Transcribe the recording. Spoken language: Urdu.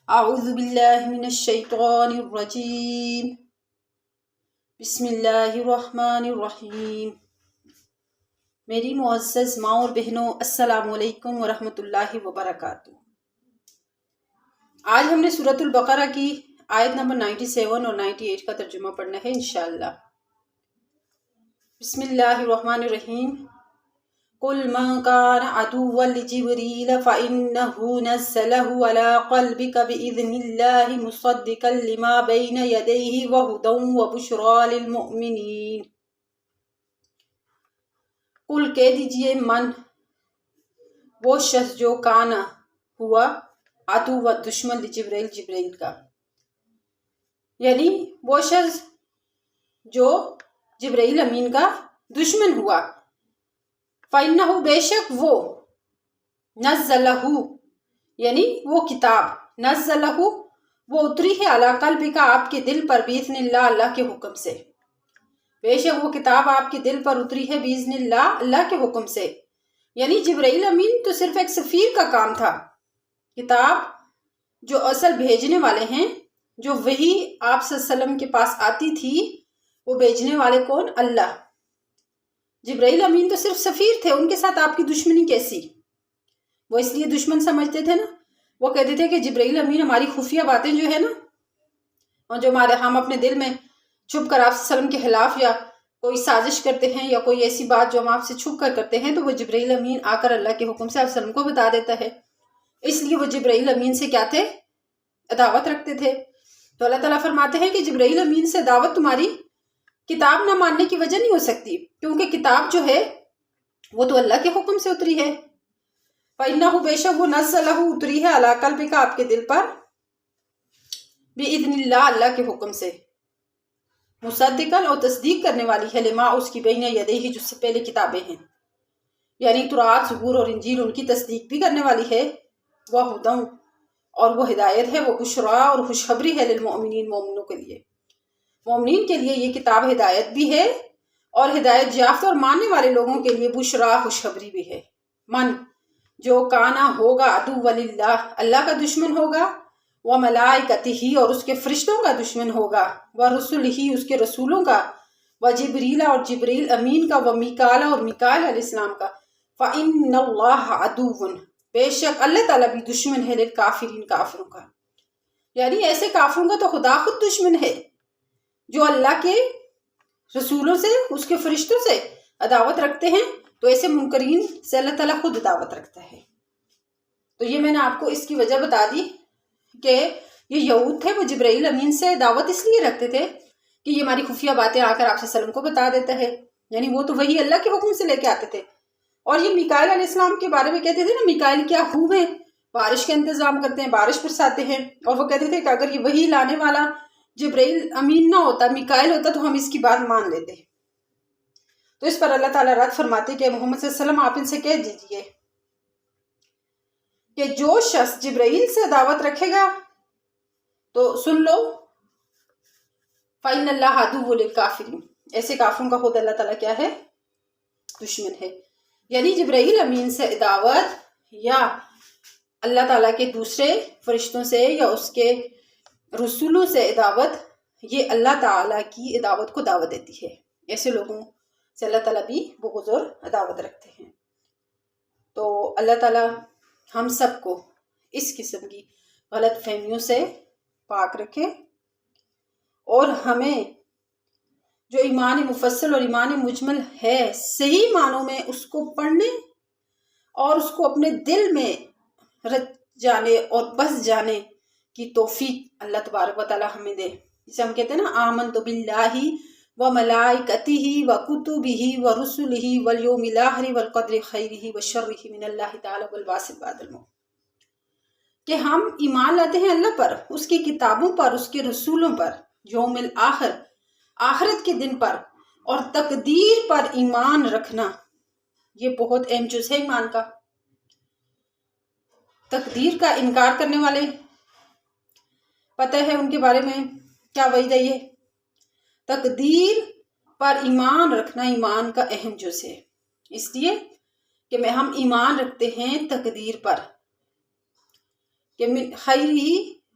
اعوذ باللہ من الشیطان الرجیم بسم اللہ الرحمن الرحیم۔ میری معزز ماں اور بہنوں، السلام علیکم ورحمۃ اللہ وبرکاتہ۔ آج ہم نے سورۃ البقرہ کی آیت نمبر 97 اور 98 کا ترجمہ پڑھنا ہے انشاءاللہ۔ بسم اللہ الرحمن الرحیم۔ قل من كان عدوا لجبريل فإنه نزله على قلبك بإذن الله مصدقا لما بين يديه وهدى وبشرى للمؤمنين۔ قل کہہ دیجئے، من وہ شخص جو کانا ہوا عدو و دشمن جبرائیل کا، یعنی وہ شخص جو جبرائیل امین کا دشمن ہوا، فَإِنَّهُ بے شک وہ نزلہ یعنی وہ کتاب نزلہ وہ اتری ہے علی قلبک آپ کے دل پر بإذن اللہ اللہ کے حکم سے، بے شک وہ کتاب آپ کے دل پر اتری ہے بإذن اللہ اللہ کے حکم سے۔ یعنی جبرائیل امین تو صرف ایک سفیر کا کام تھا، کتاب جو اصل بھیجنے والے ہیں، جو وحی آپ صلی اللہ علیہ وسلم کے پاس آتی تھی، وہ بھیجنے والے کون؟ اللہ۔ جبرائیل امین تو صرف سفیر تھے، ان کے ساتھ آپ کی دشمنی کیسی؟ وہ اس لیے دشمن سمجھتے تھے نا، وہ کہتے تھے کہ جبرائیل امین ہماری خفیہ باتیں جو ہے نا، اور جو ہم اپنے دل میں چھپ کر آپ صلی اللہ علیہ وسلم کے خلاف یا کوئی سازش کرتے ہیں یا کوئی ایسی بات جو ہم آپ سے چھپ کر کرتے ہیں، تو وہ جبرائیل امین آ کر اللہ کے حکم سے آپ صلی اللہ علیہ وسلم کو بتا دیتا ہے۔ اس لیے وہ جبرائیل امین سے کیا تھے؟ عداوت رکھتے تھے۔ تو اللہ تعالیٰ فرماتے ہیں کہ جبرائیل امین سے عداوت تمہاری کتاب نہ ماننے کی وجہ نہیں ہو سکتی، کیونکہ کتاب جو ہے وہ تو اللہ کے حکم سے اتری ہے۔ فَإِنَّهُ بے شک وہ نزلہ اتری ہے علی قلبک آپ کے دل پر بِإِذْنِ اللہ اللہ کے حکم سے، مصدقاً اور تصدیق کرنے والی ہے لما اس کی بین یدیہ جو سے پہلے کتابیں ہیں، یعنی تورات، زبور اور انجیل ان کی تصدیق بھی کرنے والی ہے، وَہُدًى اور وہ ہدایت ہے، وہ بشریٰ اور خوشخبری ہے للمؤمنین مومنوں کے لیے، مومنین کے لیے یہ کتاب ہدایت بھی ہے اور ہدایت یافتہ اور ماننے والے لوگوں کے لیے بشریٰ خوشخبری بھی ہے۔ من جو کانا ہوگا عدو للہ اللہ کا دشمن ہوگا، وملائکتہ اور اس کے فرشتوں کا دشمن ہوگا، ورسلہ اس کے رسولوں کا، وجبریل اور جبریل امین کا، ومیکال اور میکائیل علیہ السلام کا، فإن اللہ عدو بے شک اللہ تعالیٰ بھی دشمن ہے للکافرین کافروں کا، یعنی ایسے کافروں کا تو خدا خود دشمن ہے جو اللہ کے رسولوں سے، اس کے فرشتوں سے عداوت رکھتے ہیں، تو ایسے منکرین سے اللہ تعالیٰ خود عداوت رکھتا ہے۔ تو یہ میں نے آپ کو اس کی وجہ بتا دی کہ یہ یہود تھے، وہ جبرائیل امین سے عداوت اس لیے رکھتے تھے کہ یہ ہماری خفیہ باتیں آ کر آپ صلی اللہ علیہ وسلم کو بتا دیتا ہے، یعنی وہ تو وہی اللہ کے حکم سے لے کے آتے تھے۔ اور یہ میکائیل علیہ السلام کے بارے میں کہتے تھے نا، میکائیل کیا خوب ہیں، بارش کا انتظام کرتے ہیں، بارش برساتے ہیں، اور وہ کہتے تھے کہ اگر یہ وہی لانے والا جبرائیل امین نہ ہوتا، میکائیل ہوتا، تو ہم اس کی بات مان لیتے۔ تو اس پر اللہ تعالیٰ رد فرماتے کہ محمد صلی اللہ علیہ وسلم آپ ان سے کہہ دیجئے کہ جو شخص جبرائیل سے عداوت رکھے گا تو سن لو، فَإِنَّ اللَّهَ عَدُوٌّ لِلْكَافِرِينَ ایسے کافروں کا خود اللہ تعالیٰ کیا ہے؟ دشمن ہے۔ یعنی جبرائیل امین سے عداوت یا اللہ تعالیٰ کے دوسرے فرشتوں سے یا اس کے رسولوں سے عداوت، یہ اللہ تعالیٰ کی عداوت کو دعوت دیتی ہے۔ ایسے لوگوں سے اللہ تعالیٰ بھی بغض اور عداوت رکھتے ہیں۔ تو اللہ تعالیٰ ہم سب کو اس قسم کی غلط فہمیوں سے پاک رکھے، اور ہمیں جو ایمان مفصل اور ایمان مجمل ہے صحیح معنوں میں اس کو پڑھنے اور اس کو اپنے دل میں رچ جانے اور بس جانے کی توفیق اللہ تبارک و تعالیٰ ہمیں دے۔ جسے ہم کہتے ہیں نا، آمنت باللہ وملائکتہ وکتبہ ورسلہ والیوم الآخر والقدر خیرہ وشرہ من اللہ تعالیٰ والبعث بعد الموت، کہ ہم ایمان لاتے ہیں اللہ پر، اس کی کتابوں پر، اس کے رسولوں پر، یوم الآخر آخرت کے دن پر، اور تقدیر پر ایمان رکھنا، یہ بہت اہم جز ہے ایمان کا۔ تقدیر کا انکار کرنے والے پتہ ہے ان کے بارے میں کیا وعید ہے؟ یہ تقدیر پر ایمان رکھنا ایمان کا اہم جز ہے، اس لیے کہ ہم ایمان رکھتے ہیں تقدیر پر، کہ من خیرہ